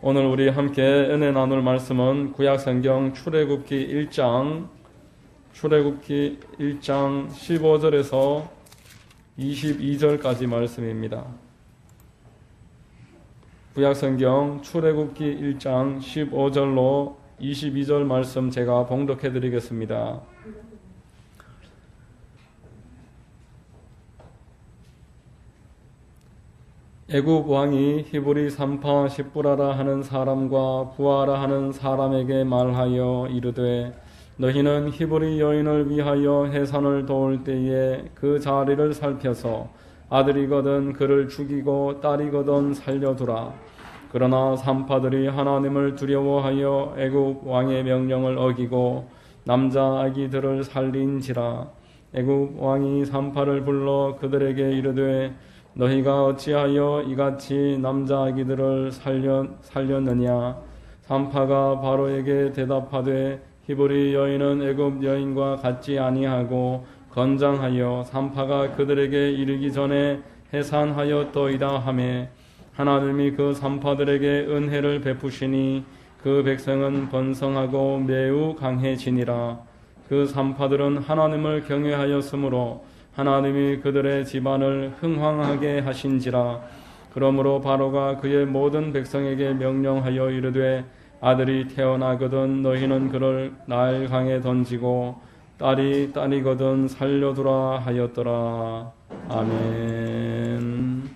오늘 우리 함께 은혜 나눌 말씀은 구약성경 출애굽기 1장 15절에서 22절까지 말씀입니다. 구약성경 출애굽기 1장 15절로 22절 말씀 제가 봉독해 드리겠습니다. 애굽 왕이 히브리 산파 십부라라 하는 사람과 부하라 하는 사람에게 말하여 이르되 너희는 히브리 여인을 위하여 해산을 도울 때에 그 자리를 살펴서 아들이거든 그를 죽이고 딸이거든 살려두라. 그러나 산파들이 하나님을 두려워하여 애굽 왕의 명령을 어기고 남자 아기들을 살린지라. 애굽 왕이 산파를 불러 그들에게 이르되 너희가 어찌하여 이같이 남자 아기들을 살렸느냐? 산파가 바로에게 대답하되 히브리 여인은 애굽 여인과 같지 아니하고 건장하여 산파가 그들에게 이르기 전에 해산하였더이다 하매 하나님이 그 산파들에게 은혜를 베푸시니 그 백성은 번성하고 매우 강해지니라. 그 산파들은 하나님을 경외하였으므로 하나님이 그들의 집안을 흥황하게 하신지라. 그러므로 바로가 그의 모든 백성에게 명령하여 이르되 아들이 태어나거든 너희는 그를 나일강에 던지고 딸이거든 살려두라 하였더라. 아멘.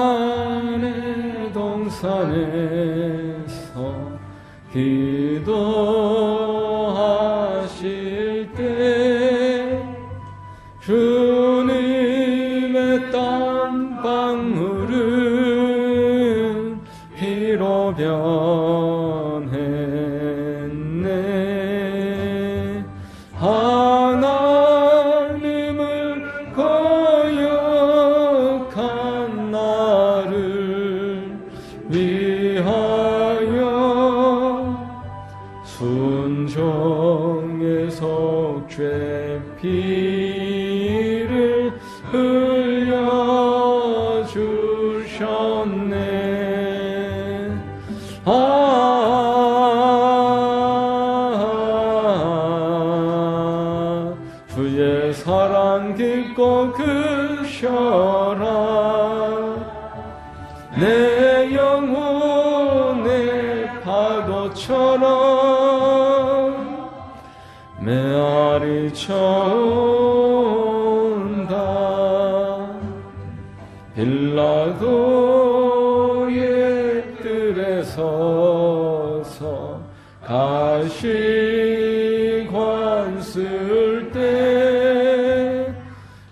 겟세마네 동산에서 기도하실 때 주님의 땀방울은 피로 변했네. 하나님을 거역한 나를 위하여 순종의 속죄 피를 흘려주셨네. 주의 사랑 깊고 크셔라. 내 영혼의 파도처럼 메아리 쳐온다. 빌라도의 뜰에 서서 가시관 쓸 때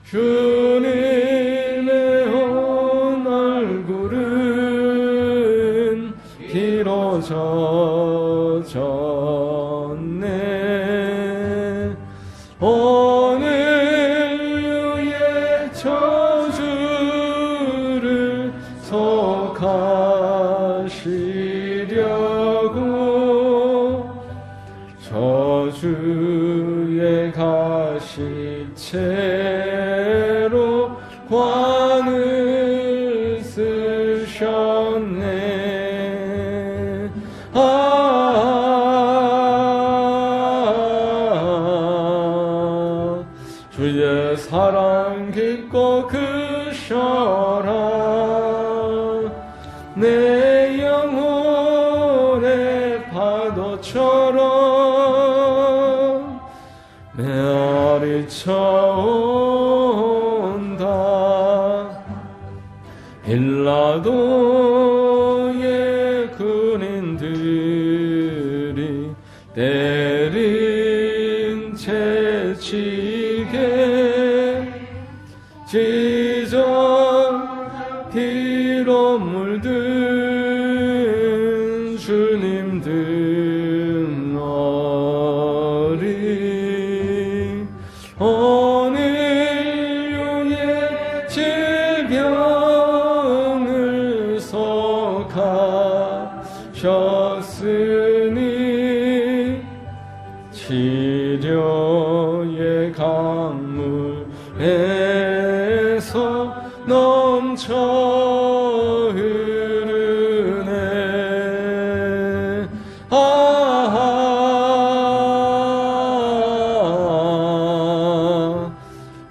주님의 온 얼굴은 피로 젖었네. 오늘 유의 저주를 속하시려고 저주의 가시채로 관을 쓰셨네. 주의 사랑 깊고 크셔라. 내 영혼의 파도처럼 메아리 쳐온다. 빌라도의 군인들이 때린 채찍에 지적 피로 물든 주님 등어리 오늘 유의 질병을 기억하셨으니 치료의 강물에서 넘쳐 흐르네.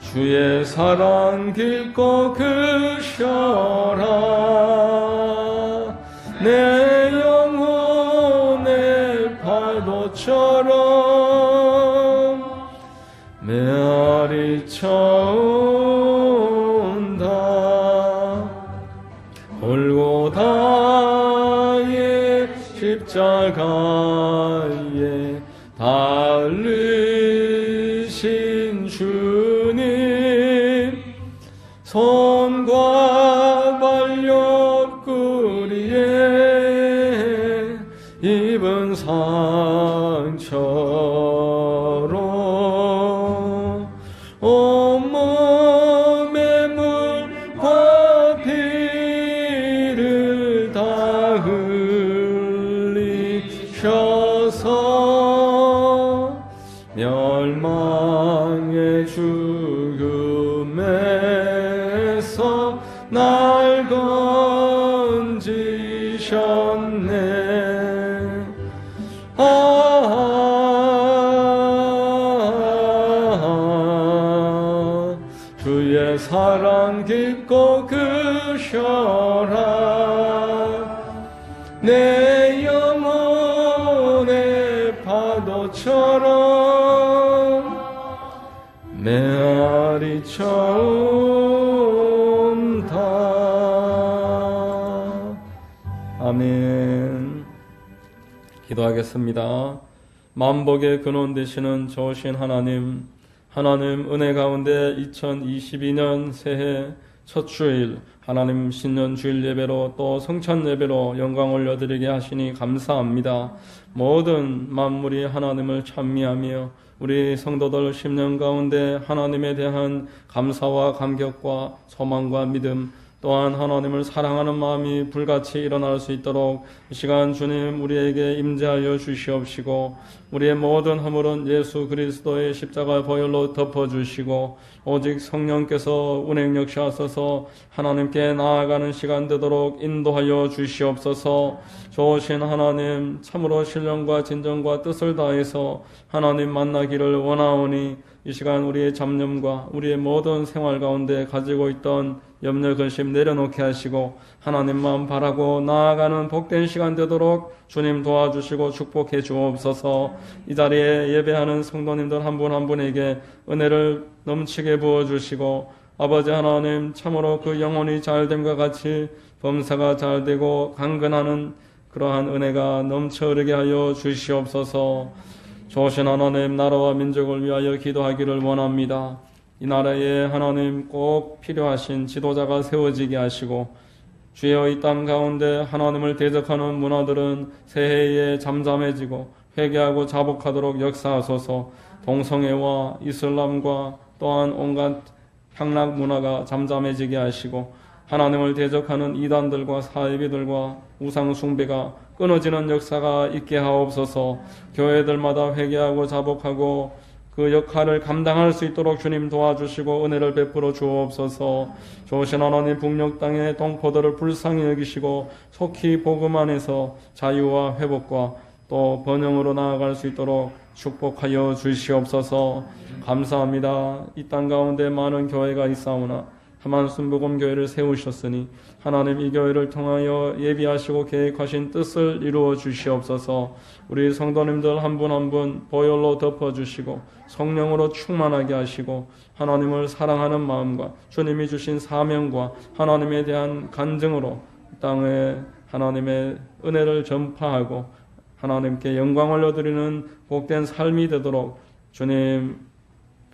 주의 사랑 깊고 크셔라. 내 영혼의 파도처럼 메아리 쳐온다. 골고다의 십자가에 달리신 주님, 손과 발옆구리에 입은 상처로 온몸에 물과 피를 다 흘리셔서 멸망의 죽음에서 날 건지셨네. 주의 사랑 깊고 크셔라. 내 영혼의 파도처럼 메아리 쳐온다. 아멘. 기도하겠습니다. 만복의 근원 되시는 좋으신 하나님, 하나님 은혜 가운데 2022년 새해 첫 주일 하나님 신년 주일 예배로 또 성찬 예배로 영광 올려드리게 하시니 감사합니다. 모든 만물이 하나님을 찬미하며 우리 성도들 10년 가운데 하나님에 대한 감사와 감격과 소망과 믿음, 또한 하나님을 사랑하는 마음이 불같이 일어날 수 있도록 이 시간 주님 우리에게 임재하여 주시옵시고, 우리의 모든 허물은 예수 그리스도의 십자가 보혈로 덮어주시고, 오직 성령께서 운행역시하소서 하나님께 나아가는 시간 되도록 인도하여 주시옵소서. 좋으신 하나님, 참으로 신령과 진정과 뜻을 다해서 하나님 만나기를 원하오니 이 시간 우리의 잡념과 우리의 모든 생활 가운데 가지고 있던 염려 근심 내려놓게 하시고 하나님만 바라고 나아가는 복된 시간 되도록 주님 도와주시고 축복해 주옵소서. 이 자리에 예배하는 성도님들 한 분 한 분에게 은혜를 넘치게 부어주시고, 아버지 하나님, 참으로 그 영혼이 잘됨과 같이 범사가 잘되고 강건하는 그러한 은혜가 넘쳐 흐르게 하여 주시옵소서. 좋으신 하나님, 나라와 민족을 위하여 기도하기를 원합니다. 이 나라에 하나님 꼭 필요하신 지도자가 세워지게 하시고, 주여 이 땅 가운데 하나님을 대적하는 문화들은 새해에 잠잠해지고 회개하고 자복하도록 역사하소서. 동성애와 이슬람과 또한 온갖 향락 문화가 잠잠해지게 하시고, 하나님을 대적하는 이단들과 사이비들과 우상 숭배가 끊어지는 역사가 있게 하옵소서. 교회들마다 회개하고 자복하고 그 역할을 감당할 수 있도록 주님 도와주시고 은혜를 베풀어 주옵소서. 좋으신 하나님, 북녘 땅의 동포들을 불쌍히 여기시고 속히 복음 안에서 자유와 회복과 또 번영으로 나아갈 수 있도록 축복하여 주시옵소서. 감사합니다. 이 땅 가운데 많은 교회가 있사오나 하만순복음 교회를 세우셨으니 하나님 이 교회를 통하여 예비하시고 계획하신 뜻을 이루어 주시옵소서. 우리 성도님들 한 분 한 분 보혈로 덮어주시고 성령으로 충만하게 하시고 하나님을 사랑하는 마음과 주님이 주신 사명과 하나님에 대한 간증으로 땅에 하나님의 은혜를 전파하고 하나님께 영광 올려드리는 복된 삶이 되도록 주님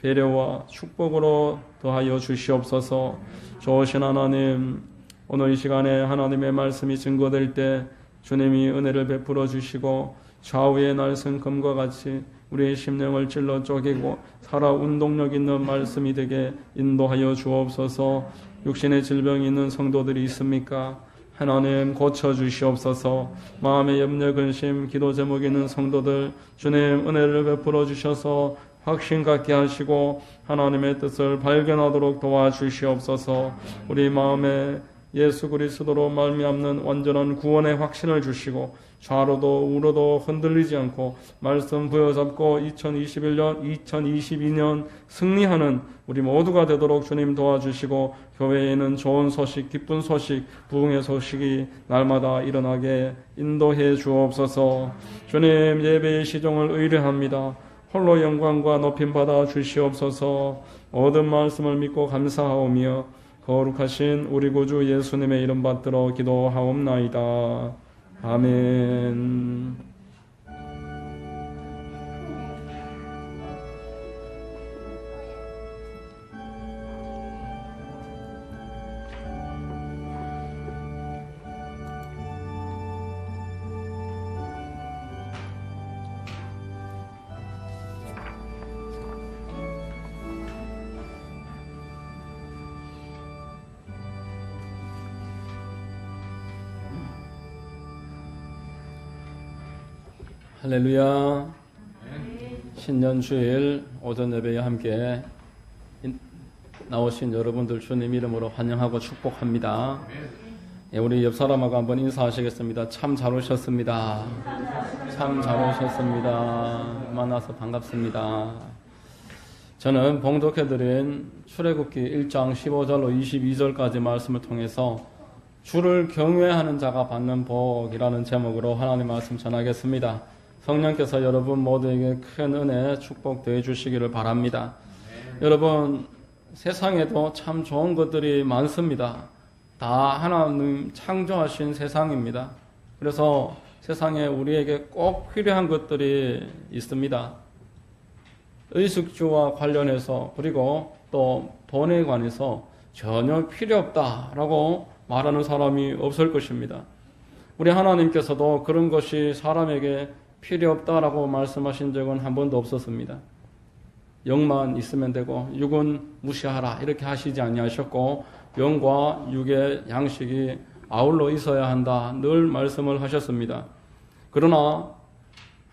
배려와 축복으로 더하여 주시옵소서. 좋으신 하나님, 오늘 이 시간에 하나님의 말씀이 증거될 때 주님이 은혜를 베풀어 주시고 좌우의 날선 검과 같이 우리의 심령을 찔러 쪼개고 살아 운동력 있는 말씀이 되게 인도하여 주옵소서. 육신의 질병이 있는 성도들이 있습니까? 하나님 고쳐주시옵소서. 마음의 염려 근심 기도 제목이 있는 성도들 주님 은혜를 베풀어 주셔서 확신 갖게 하시고 하나님의 뜻을 발견하도록 도와주시옵소서. 우리 마음에 예수 그리스도로 말미암는 완전한 구원의 확신을 주시고 좌로도 우로도 흔들리지 않고 말씀 부여잡고 2022년 승리하는 우리 모두가 되도록 주님 도와주시고 교회에는 좋은 소식, 기쁜 소식, 부흥의 소식이 날마다 일어나게 인도해 주옵소서. 주님 예배의 시종을 의뢰합니다. 홀로 영광과 높임 받아 주시옵소서. 모든 말씀을 믿고 감사하오며 거룩하신 우리 구주 예수님의 이름 받들어 기도하옵나이다. 아멘. 할렐루야. 신년 주일 오전 예배에 함께 나오신 여러분들 주님 이름으로 환영하고 축복합니다. 우리 옆 사람하고 한번 인사하시겠습니다. 참 잘 오셨습니다. 참 잘 오셨습니다. 만나서 반갑습니다. 저는 봉독해드린 출애굽기 1장 15절로 22절까지 말씀을 통해서 주를 경외하는 자가 받는 복이라는 제목으로 하나님 말씀 전하겠습니다. 성령께서 여러분 모두에게 큰 은혜, 축복 더해 주시기를 바랍니다. 여러분, 세상에도 참 좋은 것들이 많습니다. 다 하나님 창조하신 세상입니다. 그래서 세상에 우리에게 꼭 필요한 것들이 있습니다. 의식주와 관련해서 그리고 또 돈에 관해서 전혀 필요 없다라고 말하는 사람이 없을 것입니다. 우리 하나님께서도 그런 것이 사람에게 필요 없다라고 말씀하신 적은 한 번도 없었습니다. 영만 있으면 되고 육은 무시하라 이렇게 하시지 아니하셨고 영과 육의 양식이 아울러 있어야 한다 늘 말씀을 하셨습니다. 그러나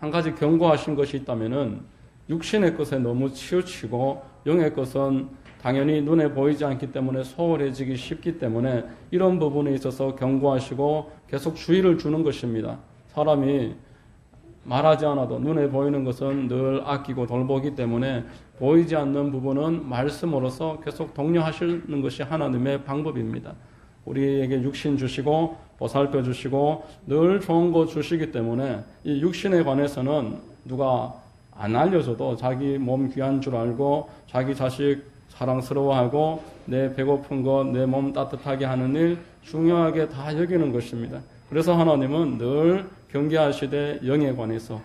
한 가지 경고하신 것이 있다면은 육신의 것에 너무 치우치고 영의 것은 당연히 눈에 보이지 않기 때문에 소홀해지기 쉽기 때문에 이런 부분에 있어서 경고하시고 계속 주의를 주는 것입니다. 사람이 말하지 않아도 눈에 보이는 것은 늘 아끼고 돌보기 때문에 보이지 않는 부분은 말씀으로서 계속 독려하시는 것이 하나님의 방법입니다. 우리에게 육신 주시고 보살펴 주시고 늘 좋은 것 주시기 때문에 이 육신에 관해서는 누가 안 알려줘도 자기 몸 귀한 줄 알고 자기 자식 사랑스러워하고 내 배고픈 것, 내 몸 따뜻하게 하는 일 중요하게 다 여기는 것입니다. 그래서 하나님은 늘 경계하시되 영에 관해서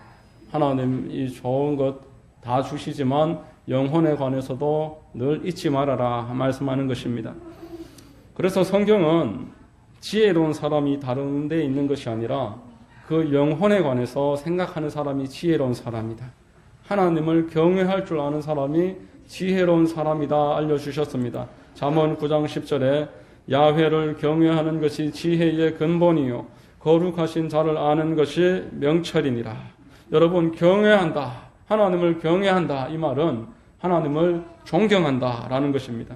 하나님 이 좋은 것 다 주시지만 영혼에 관해서도 늘 잊지 말아라 말씀하는 것입니다. 그래서 성경은 지혜로운 사람이 다른 데 있는 것이 아니라 그 영혼에 관해서 생각하는 사람이 지혜로운 사람이다. 하나님을 경외할 줄 아는 사람이 지혜로운 사람이다 알려주셨습니다. 잠언 9장 10절에 야훼를 경외하는 것이 지혜의 근본이요 거룩하신 자를 아는 것이 명철이니라. 여러분 경외한다. 하나님을 경외한다. 이 말은 하나님을 존경한다 라는 것입니다.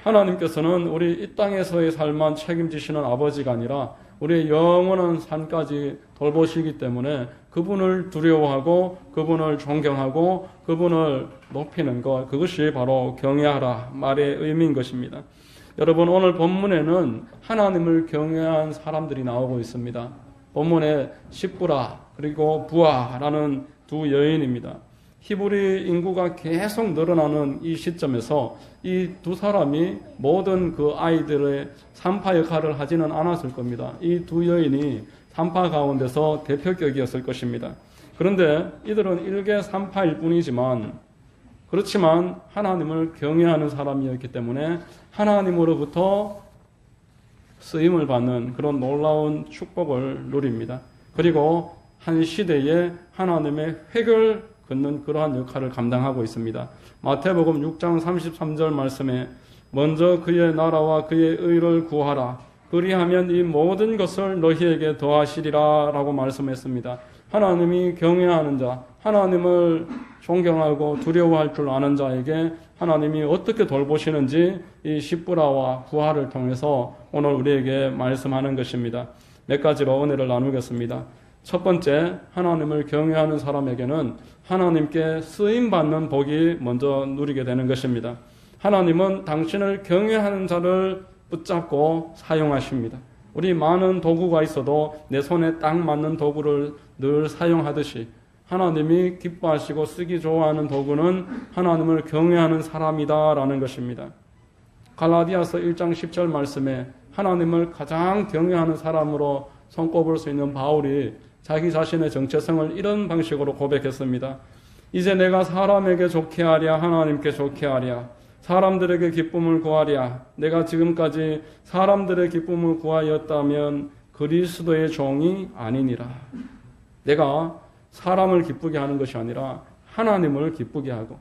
하나님께서는 우리 이 땅에서의 삶만 책임지시는 아버지가 아니라 우리의 영원한 삶까지 돌보시기 때문에 그분을 두려워하고 그분을 존경하고 그분을 높이는 것, 그것이 바로 경외하라 말의 의미인 것입니다. 여러분 오늘 본문에는 하나님을 경외한 사람들이 나오고 있습니다. 본문에 십부라 그리고 부하라는 두 여인입니다. 히브리 인구가 계속 늘어나는 이 시점에서 이 두 사람이 모든 그 아이들의 산파 역할을 하지는 않았을 겁니다. 이 두 여인이 산파 가운데서 대표격이었을 것입니다. 그런데 이들은 일개 산파일 뿐이지만 그렇지만 하나님을 경외하는 사람이었기 때문에 하나님으로부터 쓰임을 받는 그런 놀라운 축복을 누립니다. 그리고 한 시대에 하나님의 획을 긋는 그러한 역할을 감당하고 있습니다. 마태복음 6장 33절 말씀에 먼저 그의 나라와 그의 의를 구하라. 그리하면 이 모든 것을 너희에게 더하시리라 라고 말씀했습니다. 하나님이 경외하는 자, 하나님을 존경하고 두려워할 줄 아는 자에게 하나님이 어떻게 돌보시는지 이 십부라와 부하를 통해서 오늘 우리에게 말씀하는 것입니다. 몇 가지로 은혜를 나누겠습니다. 첫 번째, 하나님을 경외하는 사람에게는 하나님께 쓰임받는 복이 먼저 누리게 되는 것입니다. 하나님은 당신을 경외하는 자를 붙잡고 사용하십니다. 우리 많은 도구가 있어도 내 손에 딱 맞는 도구를 늘 사용하듯이 하나님이 기뻐하시고 쓰기 좋아하는 도구는 하나님을 경외하는 사람이다라는 것입니다. 갈라디아서 1장 10절 말씀에 하나님을 가장 경외하는 사람으로 손꼽을 수 있는 바울이 자기 자신의 정체성을 이런 방식으로 고백했습니다. 이제 내가 사람에게 좋게 하랴 하나님께 좋게 하랴 사람들에게 기쁨을 구하랴 내가 지금까지 사람들의 기쁨을 구하였다면 그리스도의 종이 아니니라. 내가 사람을 기쁘게 하는 것이 아니라 하나님을 기쁘게 하고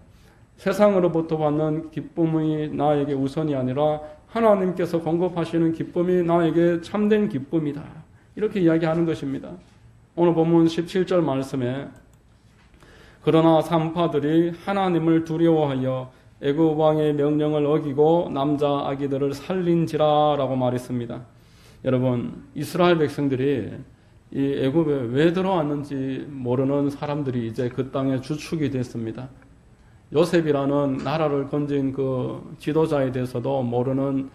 세상으로부터 받는 기쁨이 나에게 우선이 아니라 하나님께서 공급하시는 기쁨이 나에게 참된 기쁨이다. 이렇게 이야기하는 것입니다. 오늘 본문 17절 말씀에 그러나 산파들이 하나님을 두려워하여 애굽 왕의 명령을 어기고 남자 아기들을 살린지라 라고 말했습니다. 여러분, 이스라엘 백성들이 이 애굽에 왜 들어왔는지 모르는 사람들이 이제 그 땅의 주축이 됐습니다. 요셉이라는 나라를 건진 그 지도자에 대해서도 모르는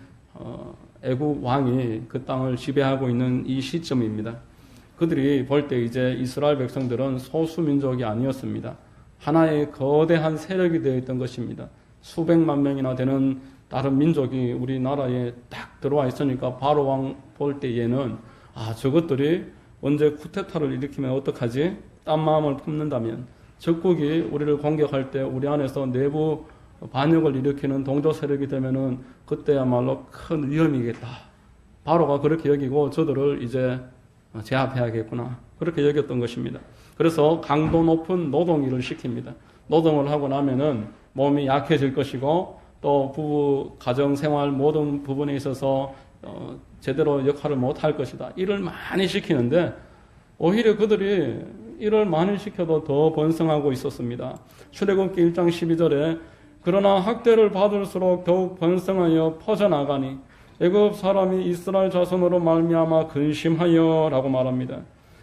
애굽 왕이 그 땅을 지배하고 있는 이 시점입니다. 그들이 볼 때 이제 이스라엘 백성들은 소수민족이 아니었습니다. 하나의 거대한 세력이 되어 있던 것입니다. 수백만 명이나 되는 다른 민족이 우리나라에 딱 들어와 있으니까 바로 왕 볼 때에는 저것들이 언제 쿠데타를 일으키면 어떡하지? 딴 마음을 품는다면 적국이 우리를 공격할 때 우리 안에서 내부 반역을 일으키는 동조 세력이 되면은 그때야말로 큰 위험이겠다. 바로가 그렇게 여기고 저들을 이제 제압해야겠구나. 그렇게 여겼던 것입니다. 그래서 강도 높은 노동 일을 시킵니다. 노동을 하고 나면은 몸이 약해질 것이고 또 부부 가정 생활 모든 부분에 있어서 제대로 역할을 못할 것이다. 일을 많이 시키는데 오히려 그들이 일을 많이 시켜도 더 번성하고 있었습니다. 출애굽기 1장 12절에 그러나 학대를 받을수록 더욱 번성하여 퍼져나가니 애굽 사람이 이스라엘 자손으로 말미암아 근심하여 라고 말합니다.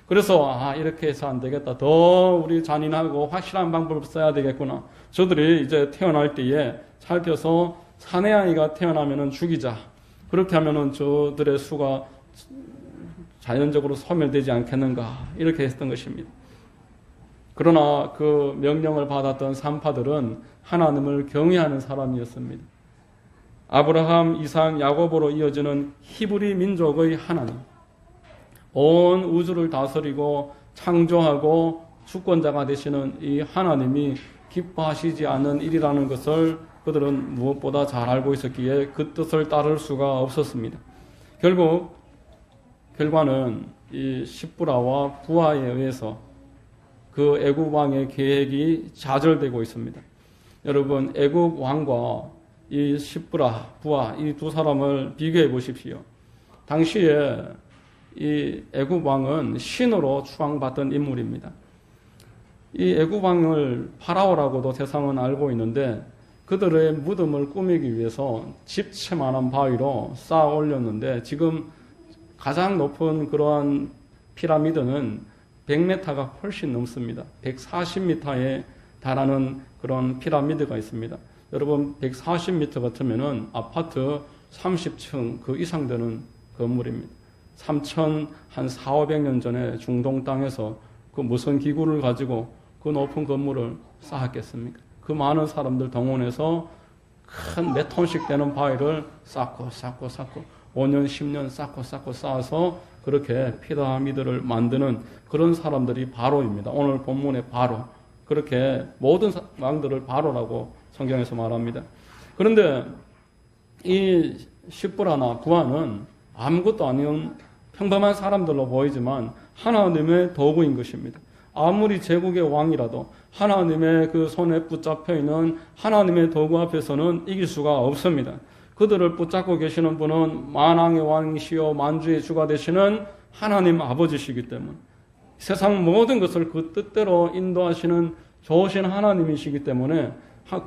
그래서 이렇게 해서 안 되겠다. 더 우리 잔인하고 확실한 방법을 써야 되겠구나. 저들이 이제 태어날 때에 살펴서 사내 아이가 태어나면은 죽이자. 그렇게 하면은 저들의 수가 자연적으로 소멸되지 않겠는가. 이렇게 했던 것입니다. 그러나 그 명령을 받았던 산파들은 하나님을 경외하는 사람이었습니다. 아브라함, 이삭, 야곱으로 이어지는 히브리 민족의 하나님. 온 우주를 다스리고 창조하고 주권자가 되시는 이 하나님이 기뻐하시지 않는 일이라는 것을 그들은 무엇보다 잘 알고 있었기에 그 뜻을 따를 수가 없었습니다. 결과는 이 십부라와 부하에 의해서 그 애굽 왕의 계획이 좌절되고 있습니다. 여러분, 애굽 왕과 이 십부라, 부하 이 두 사람을 비교해 보십시오. 당시에 이 애굽 왕은 신으로 추앙받던 인물입니다. 이 애굽 왕을 파라오라고도 세상은 알고 있는데 그들의 무덤을 꾸미기 위해서 집채만한 바위로 쌓아 올렸는데 지금 가장 높은 그러한 피라미드는 100m가 훨씬 넘습니다. 140m에 달하는 그런 피라미드가 있습니다. 여러분 140m 같으면은 아파트 30층 그 이상 되는 건물입니다. 4,500년 전에 중동 땅에서 그 무슨 기구를 가지고 그 높은 건물을 쌓았겠습니까? 그 많은 사람들 동원해서 큰 몇 톤씩 되는 바위를 쌓고 5년 10년 쌓고 쌓아서 그렇게 피라미드를 만드는 그런 사람들이 바로입니다. 오늘 본문의 바로. 그렇게 모든 왕들을 바로라고 성경에서 말합니다. 그런데 이 십부라나 부하는 아무것도 아닌 평범한 사람들로 보이지만 하나님의 도구인 것입니다. 아무리 제국의 왕이라도 하나님의 그 손에 붙잡혀 있는 하나님의 도구 앞에서는 이길 수가 없습니다. 그들을 붙잡고 계시는 분은 만왕의 왕이시요 만주의 주가 되시는 하나님 아버지시기 때문에, 세상 모든 것을 그 뜻대로 인도하시는 좋으신 하나님이시기 때문에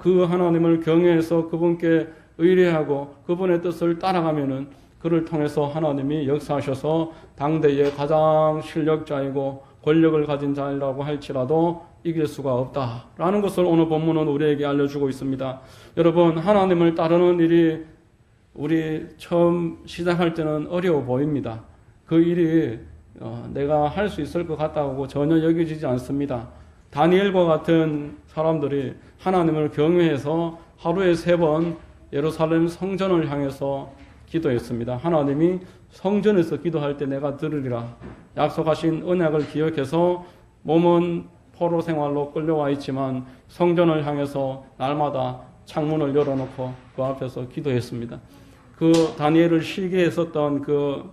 그 하나님을 경외해서 그분께 의뢰하고 그분의 뜻을 따라가면은 그를 통해서 하나님이 역사하셔서 당대의 가장 실력자이고 권력을 가진 자라고 할지라도 이길 수가 없다라는 것을 오늘 본문은 우리에게 알려주고 있습니다. 여러분, 하나님을 따르는 일이 우리 처음 시작할 때는 어려워 보입니다. 그 일이 내가 할 수 있을 것 같다고 전혀 여겨지지 않습니다. 다니엘과 같은 사람들이 하나님을 경외해서 하루에 3번 예루살렘 성전을 향해서 기도했습니다. 하나님이 성전에서 기도할 때 내가 들으리라 약속하신 언약을 기억해서 몸은 포로 생활로 끌려와 있지만 성전을 향해서 날마다 창문을 열어놓고 그 앞에서 기도했습니다. 그 다니엘을 시기에 했었던 그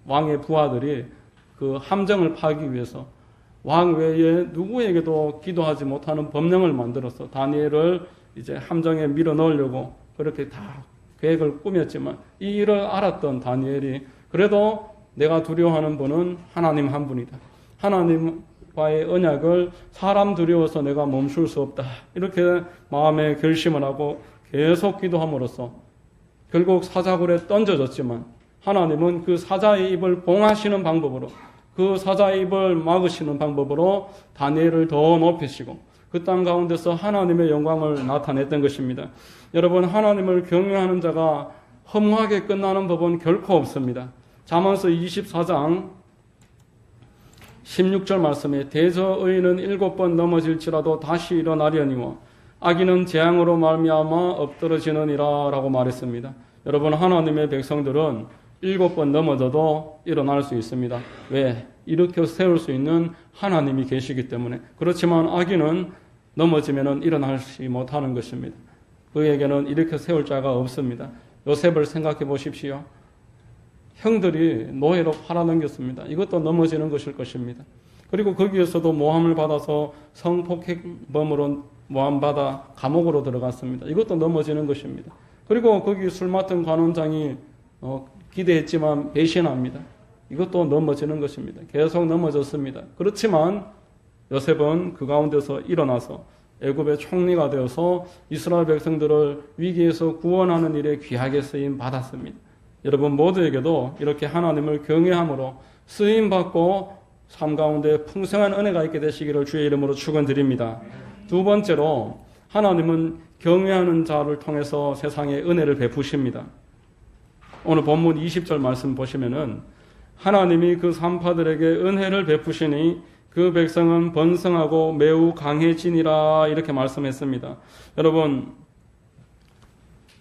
왕의 부하들이 그 함정을 파기 위해서 왕 외에 누구에게도 기도하지 못하는 법령을 만들어서 다니엘을 이제 함정에 밀어 넣으려고 그렇게 다 계획을 꾸몄지만 이 일을 알았던 다니엘이 그래도 내가 두려워하는 분은 하나님 한 분이다. 하나님과의 언약을 사람 두려워서 내가 멈출 수 없다. 이렇게 마음에 결심을 하고 계속 기도함으로써 결국 사자굴에 던져졌지만 하나님은 그 사자의 입을 봉하시는 방법으로, 그 사자의 입을 막으시는 방법으로 다니엘을 더 높이시고 그 땅 가운데서 하나님의 영광을 나타냈던 것입니다. 여러분, 하나님을 경외하는 자가 허무하게 끝나는 법은 결코 없습니다. 잠언서 24장 16절 말씀에 대저 의인은 7번 넘어질지라도 다시 일어나려니와 악인은 재앙으로 말미암아 엎드러지느니라 라고 말했습니다. 여러분, 하나님의 백성들은 7번 넘어져도 일어날 수 있습니다. 왜? 일으켜 세울 수 있는 하나님이 계시기 때문에. 그렇지만 악인은 넘어지면 일어나지 못하는 것입니다. 그에게는 일으켜 세울 자가 없습니다. 요셉을 생각해 보십시오. 형들이 노예로 팔아넘겼습니다. 이것도 넘어지는 것일 것입니다. 그리고 거기에서도 모함을 받아서 성폭행범으로 모함받아 감옥으로 들어갔습니다. 이것도 넘어지는 것입니다. 그리고 거기 술 맡은 관원장이 기대했지만 배신합니다. 이것도 넘어지는 것입니다. 계속 넘어졌습니다. 그렇지만 요셉은 그 가운데서 일어나서 애굽의 총리가 되어서 이스라엘 백성들을 위기에서 구원하는 일에 귀하게 쓰임 받았습니다. 여러분 모두에게도 이렇게 하나님을 경외함으로 쓰임 받고 삶 가운데 풍성한 은혜가 있게 되시기를 주의 이름으로 축원드립니다. 두 번째로 하나님은 경외하는 자를 통해서 세상에 은혜를 베푸십니다. 오늘 본문 20절 말씀 보시면은 하나님이 그 산파들에게 은혜를 베푸시니 그 백성은 번성하고 매우 강해지니라 이렇게 말씀했습니다. 여러분,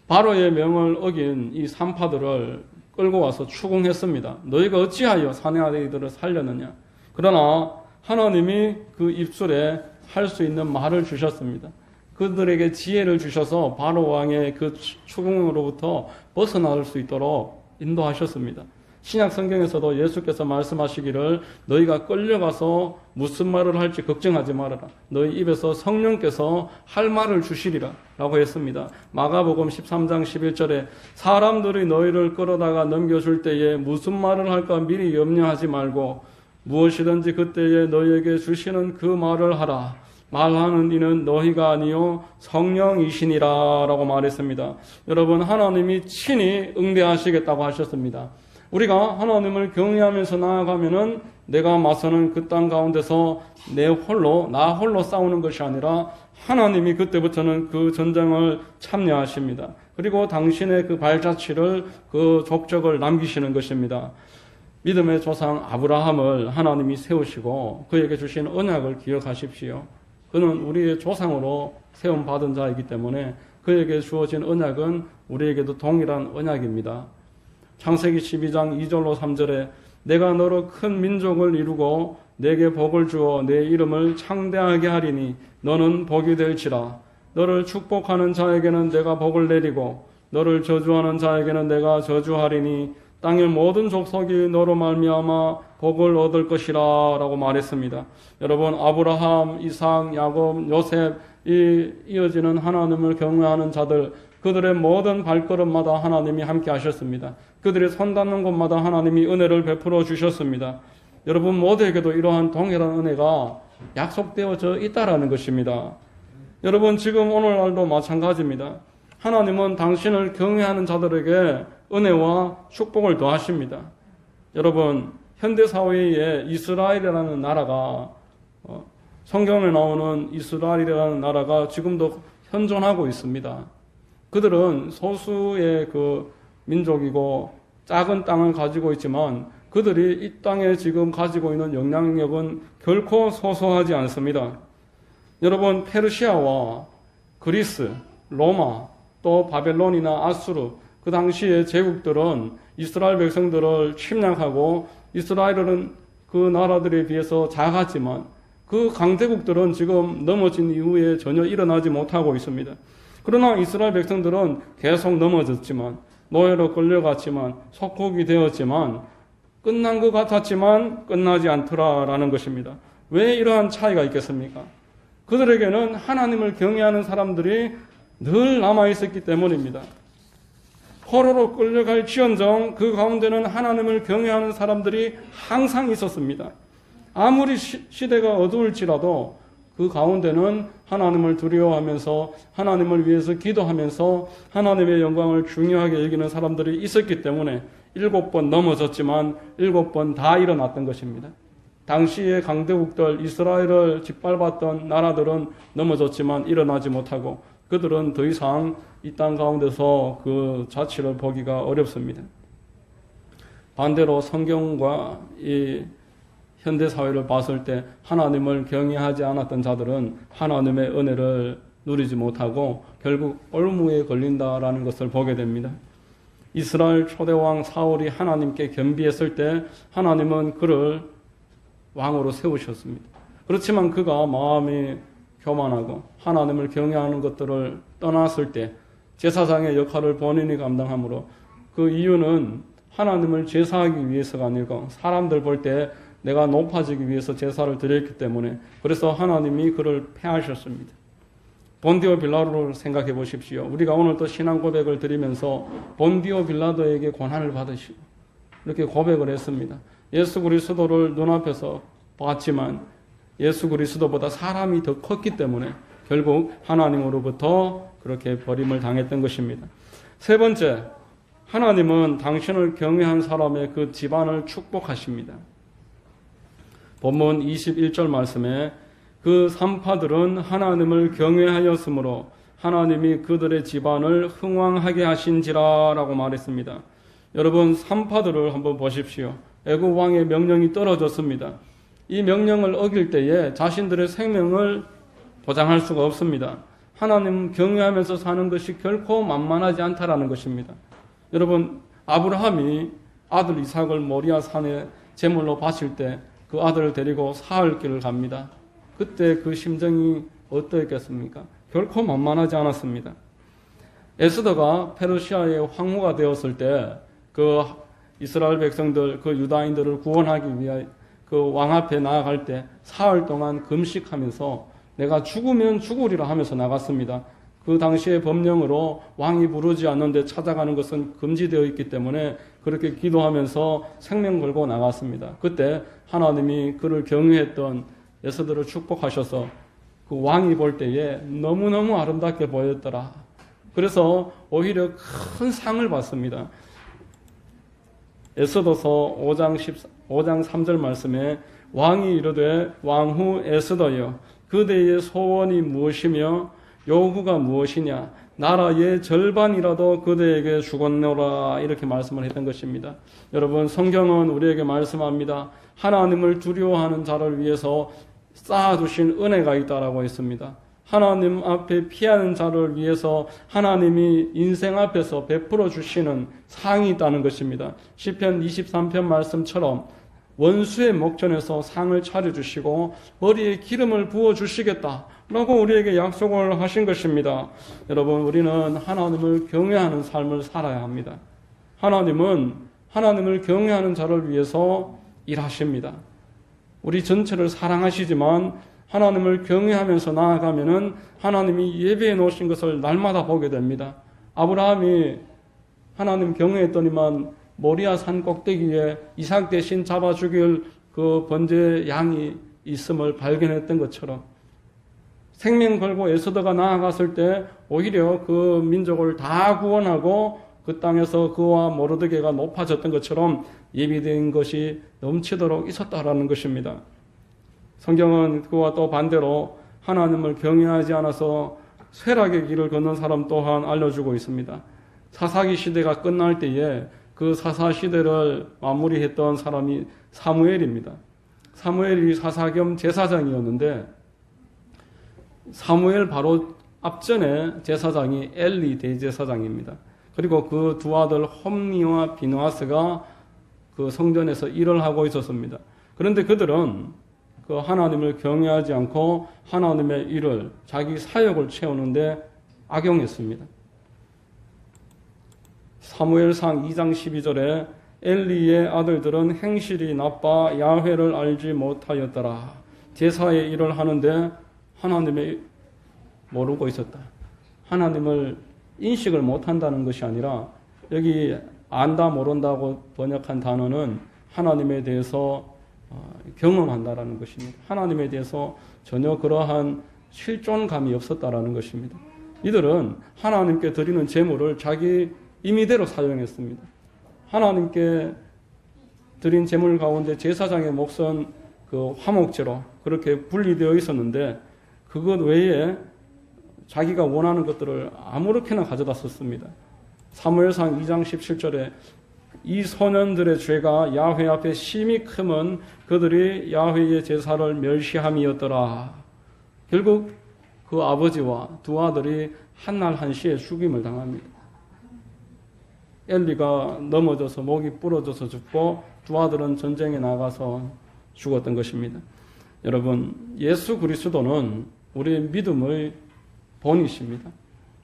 바로의 명을 어긴 이 산파들을 끌고 와서 추궁했습니다. 너희가 어찌하여 사내 아들들을 살렸느냐. 그러나 하나님이 그 입술에 할 수 있는 말을 주셨습니다. 그들에게 지혜를 주셔서 바로 왕의 그 추궁으로부터 벗어날 수 있도록 인도하셨습니다. 신약 성경에서도 예수께서 말씀하시기를 너희가 끌려가서 무슨 말을 할지 걱정하지 말아라. 너희 입에서 성령께서 할 말을 주시리라 라고 했습니다. 마가복음 13장 11절에 사람들이 너희를 끌어다가 넘겨줄 때에 무슨 말을 할까 미리 염려하지 말고 무엇이든지 그때에 너희에게 주시는 그 말을 하라. 말하는 이는 너희가 아니요 성령이시니라 라고 말했습니다. 여러분, 하나님이 친히 응대하시겠다고 하셨습니다. 우리가 하나님을 경외하면서 나아가면은 내가 맞서는 그 땅 가운데서 나 홀로 싸우는 것이 아니라 하나님이 그때부터는 그 전쟁을 참여하십니다. 그리고 당신의 그 발자취를, 그 족적을 남기시는 것입니다. 믿음의 조상 아브라함을 하나님이 세우시고 그에게 주신 언약을 기억하십시오. 그는 우리의 조상으로 세움받은 자이기 때문에 그에게 주어진 언약은 우리에게도 동일한 언약입니다. 창세기 12장 2절로 3절에 내가 너로 큰 민족을 이루고 내게 복을 주어 내 이름을 창대하게 하리니 너는 복이 될지라. 너를 축복하는 자에게는 내가 복을 내리고 너를 저주하는 자에게는 내가 저주하리니 땅의 모든 족속이 너로 말미암아 복을 얻을 것이라 라고 말했습니다. 여러분, 아브라함, 이삭, 야곱, 요셉, 이 이어지는 하나님을 경외하는 자들, 그들의 모든 발걸음마다 하나님이 함께 하셨습니다. 그들이 손 닿는 곳마다 하나님이 은혜를 베풀어 주셨습니다. 여러분 모두에게도 이러한 동일한 은혜가 약속되어져 있다라는 것입니다. 여러분 지금 오늘날도 마찬가지입니다. 하나님은 당신을 경외하는 자들에게 은혜와 축복을 더하십니다. 여러분 현대사회에 이스라엘이라는 나라가 성경에 나오는 이스라엘이라는 나라가 지금도 현존하고 있습니다. 그들은 소수의 그 민족이고 작은 땅을 가지고 있지만 그들이 이 땅에 지금 가지고 있는 영향력은 결코 소소하지 않습니다. 여러분 페르시아와 그리스, 로마, 또 바벨론이나 아수르 그 당시의 제국들은 이스라엘 백성들을 침략하고 이스라엘은 그 나라들에 비해서 작았지만 그 강대국들은 지금 넘어진 이후에 전혀 일어나지 못하고 있습니다. 그러나 이스라엘 백성들은 계속 넘어졌지만 노예로 끌려갔지만 속국이 되었지만 끝난 것 같았지만 끝나지 않더라라는 것입니다. 왜 이러한 차이가 있겠습니까? 그들에게는 하나님을 경외하는 사람들이 늘 남아있었기 때문입니다. 포로로 끌려갈 지언정 그 가운데는 하나님을 경외하는 사람들이 항상 있었습니다. 아무리 시대가 어두울지라도 그 가운데는 하나님을 두려워하면서 하나님을 위해서 기도하면서 하나님의 영광을 중요하게 여기는 사람들이 있었기 때문에 7번 넘어졌지만 7번 다 일어났던 것입니다. 당시의 강대국들 이스라엘을 짓밟았던 나라들은 넘어졌지만 일어나지 못하고 그들은 더 이상 이 땅 가운데서 그 자취를 보기가 어렵습니다. 반대로 성경과 이 현대사회를 봤을 때 하나님을 경외하지 않았던 자들은 하나님의 은혜를 누리지 못하고 결국 올무에 걸린다라는 것을 보게 됩니다. 이스라엘 초대왕 사울이 하나님께 겸비했을 때 하나님은 그를 왕으로 세우셨습니다. 그렇지만 그가 마음이 교만하고 하나님을 경외하는 것들을 떠났을 때 제사장의 역할을 본인이 감당하므로 그 이유는 하나님을 제사하기 위해서가 아니고 사람들 볼 때 내가 높아지기 위해서 제사를 드렸기 때문에 그래서 하나님이 그를 패하셨습니다. 본디오 빌라도를 생각해 보십시오. 우리가 오늘 또 신앙 고백을 드리면서 본디오 빌라도에게 고난을 받으시고 이렇게 고백을 했습니다. 예수 그리스도를 눈앞에서 봤지만 예수 그리스도보다 사람이 더 컸기 때문에 결국 하나님으로부터 그렇게 버림을 당했던 것입니다. 세 번째, 하나님은 당신을 경외한 사람의 그 집안을 축복하십니다. 본문 21절 말씀에 그 산파들은 하나님을 경외하였으므로 하나님이 그들의 집안을 흥왕하게 하신지라 라고 말했습니다. 여러분 산파들을 한번 보십시오. 애굽 왕의 명령이 떨어졌습니다. 이 명령을 어길 때에 자신들의 생명을 보장할 수가 없습니다. 하나님 경외하면서 사는 것이 결코 만만하지 않다라는 것입니다. 여러분 아브라함이 아들 이삭을 모리아 산에 제물로 바칠 때 그 아들을 데리고 사흘 길을 갑니다. 그때 그 심정이 어떠했겠습니까? 결코 만만하지 않았습니다. 에스더가 페르시아의 황후가 되었을 때 그 이스라엘 백성들, 그 유다인들을 구원하기 위해 그 왕 앞에 나아갈 때 사흘 동안 금식하면서 내가 죽으면 죽으리라 하면서 나갔습니다. 그 당시의 법령으로 왕이 부르지 않는데 찾아가는 것은 금지되어 있기 때문에 그렇게 기도하면서 생명 걸고 나갔습니다. 그때 하나님이 그를 경외했던 에스더를 축복하셔서 그 왕이 볼 때에 너무너무 아름답게 보였더라. 그래서 오히려 큰 상을 받습니다. 에스더서 5장 3절 말씀에 왕이 이르되 왕후 에스더여 그대의 소원이 무엇이며 요구가 무엇이냐 나라의 절반이라도 그대에게 주겠노라 이렇게 말씀을 했던 것입니다. 여러분 성경은 우리에게 말씀합니다. 하나님을 두려워하는 자를 위해서 쌓아두신 은혜가 있다라고 했습니다. 하나님 앞에 피하는 자를 위해서 하나님이 인생 앞에서 베풀어 주시는 상이 있다는 것입니다. 시편 23편 말씀처럼 원수의 목전에서 상을 차려주시고 머리에 기름을 부어주시겠다라고 우리에게 약속을 하신 것입니다. 여러분 우리는 하나님을 경외하는 삶을 살아야 합니다. 하나님은 하나님을 경외하는 자를 위해서 일하십니다. 우리 전체를 사랑하시지만 하나님을 경외하면서 나아가면은 하나님이 예배해 놓으신 것을 날마다 보게 됩니다. 아브라함이 하나님 경외했더니만 모리아 산 꼭대기에 이삭 대신 잡아 죽일 그 번제 양이 있음을 발견했던 것처럼 생명 걸고 에스더가 나아갔을 때 오히려 그 민족을 다 구원하고 그 땅에서 그와 모르드게가 높아졌던 것처럼 예비된 것이 넘치도록 있었다라는 것입니다. 성경은 그와 또 반대로 하나님을 경외하지 않아서 쇠락의 길을 걷는 사람 또한 알려주고 있습니다. 사사기 시대가 끝날 때에 그 사사 시대를 마무리했던 사람이 사무엘입니다. 사무엘이 사사 겸 제사장이었는데 사무엘 바로 앞전에 제사장이 엘리 대제사장입니다. 그리고 그 두 아들 홈니와 비느하스가 그 성전에서 일을 하고 있었습니다. 그런데 그들은 그 하나님을 경외하지 않고 하나님의 일을 자기 사역을 채우는데 악용했습니다. 사무엘상 2장 12절에 엘리의 아들들은 행실이 나빠 야훼를 알지 못하였더라. 제사의 일을 하는데 하나님을 모르고 있었다. 하나님을 인식을 못한다는 것이 아니라 여기 안다 모른다고 번역한 단어는 하나님에 대해서 경험한다라는 것입니다. 하나님에 대해서 전혀 그러한 실존감이 없었다라는 것입니다. 이들은 하나님께 드리는 제물을 자기 임의대로 사용했습니다. 하나님께 드린 제물 가운데 제사장의 몫은 그 화목제로 그렇게 분리되어 있었는데 그것 외에 자기가 원하는 것들을 아무렇게나 가져다 썼습니다. 사무엘상 2장 17절에 이 소년들의 죄가 야훼 앞에 심히 크면 그들이 야훼의 제사를 멸시함이었더라. 결국 그 아버지와 두 아들이 한날 한시에 죽임을 당합니다. 엘리가 넘어져서 목이 부러져서 죽고 두 아들은 전쟁에 나가서 죽었던 것입니다. 여러분, 예수 그리스도는 우리의 믿음의 본이십니다.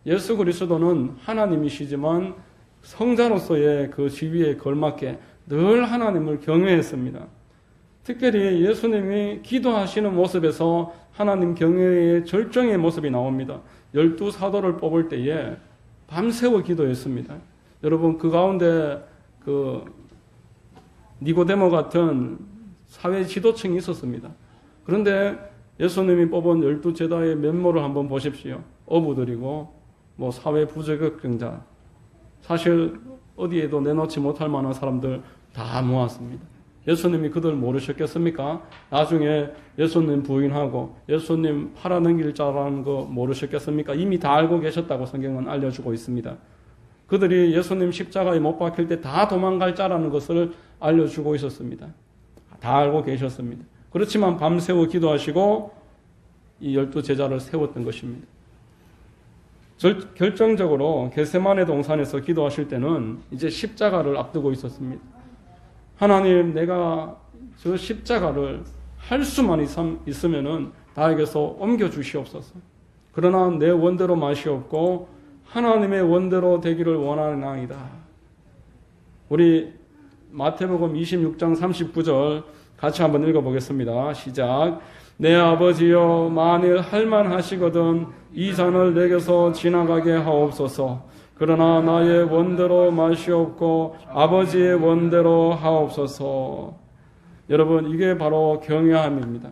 예수 그리스도는 하나님이시지만 성자로서의 그 지위에 걸맞게 늘 하나님을 경외했습니다. 특별히 예수님이 기도하시는 모습에서 하나님 경외의 절정의 모습이 나옵니다. 12사도를 뽑을 때에 밤새워 기도했습니다. 여러분, 그 가운데 그 니고데모 같은 사회 지도층이 있었습니다. 그런데 예수님이 뽑은 12제자의 면모를 한번 보십시오. 어부들이고 사회 부적격자, 사실 어디에도 내놓지 못할 만한 사람들 다 모았습니다. 예수님이 그들 모르셨겠습니까? 나중에 예수님 부인하고 예수님 팔아넘길 자라는 거 모르셨겠습니까? 이미 다 알고 계셨다고 성경은 알려주고 있습니다. 그들이 예수님 십자가에 못 박힐 때 다 도망갈 자라는 것을 알려주고 있었습니다. 다 알고 계셨습니다. 그렇지만 밤새워 기도하시고 이 12제자를 세웠던 것입니다. 결정적으로 겟세마네 동산에서 기도하실 때는 이제 십자가를 앞두고 있었습니다. 하나님, 내가 저 십자가를 할 수만 있으면은 나에게서 옮겨주시옵소서. 그러나 내 원대로 마시옵고 하나님의 원대로 되기를 원하나이다. 우리 마태복음 26장 39절 같이 한번 읽어보겠습니다. 시작. 내 아버지여, 만일 할만하시거든 이 잔을 내게서 지나가게 하옵소서. 그러나 나의 원대로 마시옵고 아버지의 원대로 하옵소서. 여러분, 이게 바로 경외함입니다.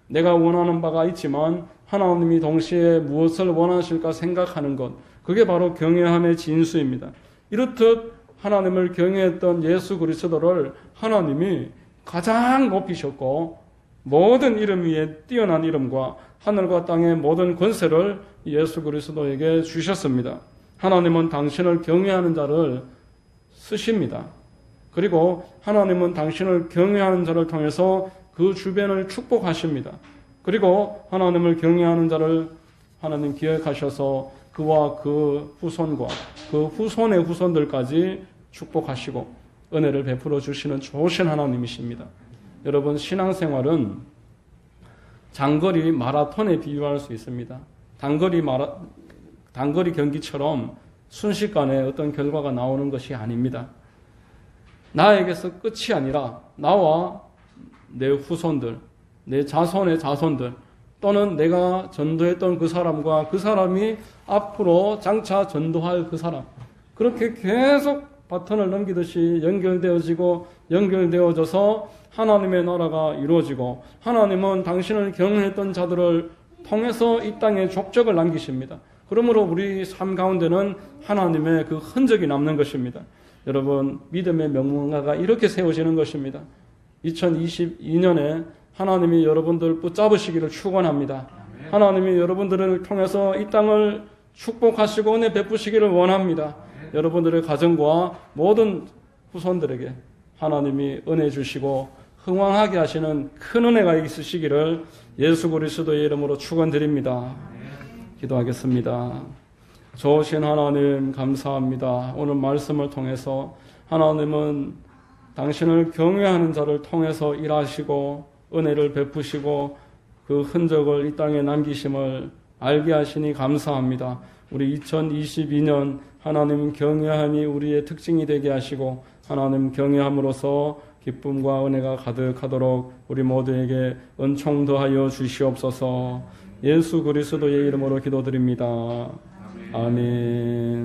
내가 원하는 바가 있지만 하나님이 동시에 무엇을 원하실까 생각하는 것, 그게 바로 경외함의 진수입니다. 이렇듯 하나님을 경외했던 예수 그리스도를 하나님이 가장 높이셨고 모든 이름 위에 뛰어난 이름과 하늘과 땅의 모든 권세를 예수 그리스도에게 주셨습니다. 하나님은 당신을 경외하는 자를 쓰십니다. 그리고 하나님은 당신을 경외하는 자를 통해서 그 주변을 축복하십니다. 그리고 하나님을 경외하는 자를 하나님 기억하셔서 그와 그 후손과 그 후손의 후손들까지 축복하시고 은혜를 베풀어 주시는 좋으신 하나님이십니다. 여러분, 신앙생활은 장거리 마라톤에 비유할 수 있습니다. 단거리 경기처럼 순식간에 어떤 결과가 나오는 것이 아닙니다. 나에게서 끝이 아니라 나와 내 후손들, 내 자손의 자손들, 또 또는 내가 전도했던 그 사람과 그 사람이 앞으로 장차 전도할 그 사람, 그렇게 계속 바톤을 넘기듯이 연결되어져서 하나님의 나라가 이루어지고, 하나님은 당신을 경외했던 자들을 통해서 이 땅에 족적을 남기십니다. 그러므로 우리 삶 가운데는 하나님의 그 흔적이 남는 것입니다. 여러분, 믿음의 명문가가 이렇게 세워지는 것입니다. 2022년에 하나님이 여러분들 붙잡으시기를 축원합니다. 하나님이 여러분들을 통해서 이 땅을 축복하시고 은혜 베푸시기를 원합니다. 여러분들의 가정과 모든 후손들에게 하나님이 은혜 주시고 흥왕하게 하시는 큰 은혜가 있으시기를 예수 그리스도의 이름으로 축원드립니다. 기도하겠습니다. 좋으신 하나님 감사합니다. 오늘 말씀을 통해서 하나님은 당신을 경외하는 자를 통해서 일하시고 은혜를 베푸시고 그 흔적을 이 땅에 남기심을 알게 하시니 감사합니다. 우리 2022년 하나님 경외함이 우리의 특징이 되게 하시고, 하나님 경외함으로써 기쁨과 은혜가 가득하도록 우리 모두에게 은총 더하여 주시옵소서. 예수 그리스도의 이름으로 기도드립니다. 아멘.